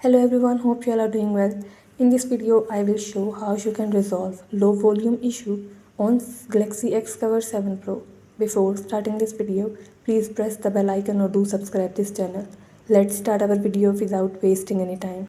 Hello everyone, hope you all are doing well. In this video, I will show how you can resolve low volume issue on Galaxy Xcover 7 Pro. Before starting this video, please press the bell icon or do subscribe this channel. Let's start our video without wasting any time.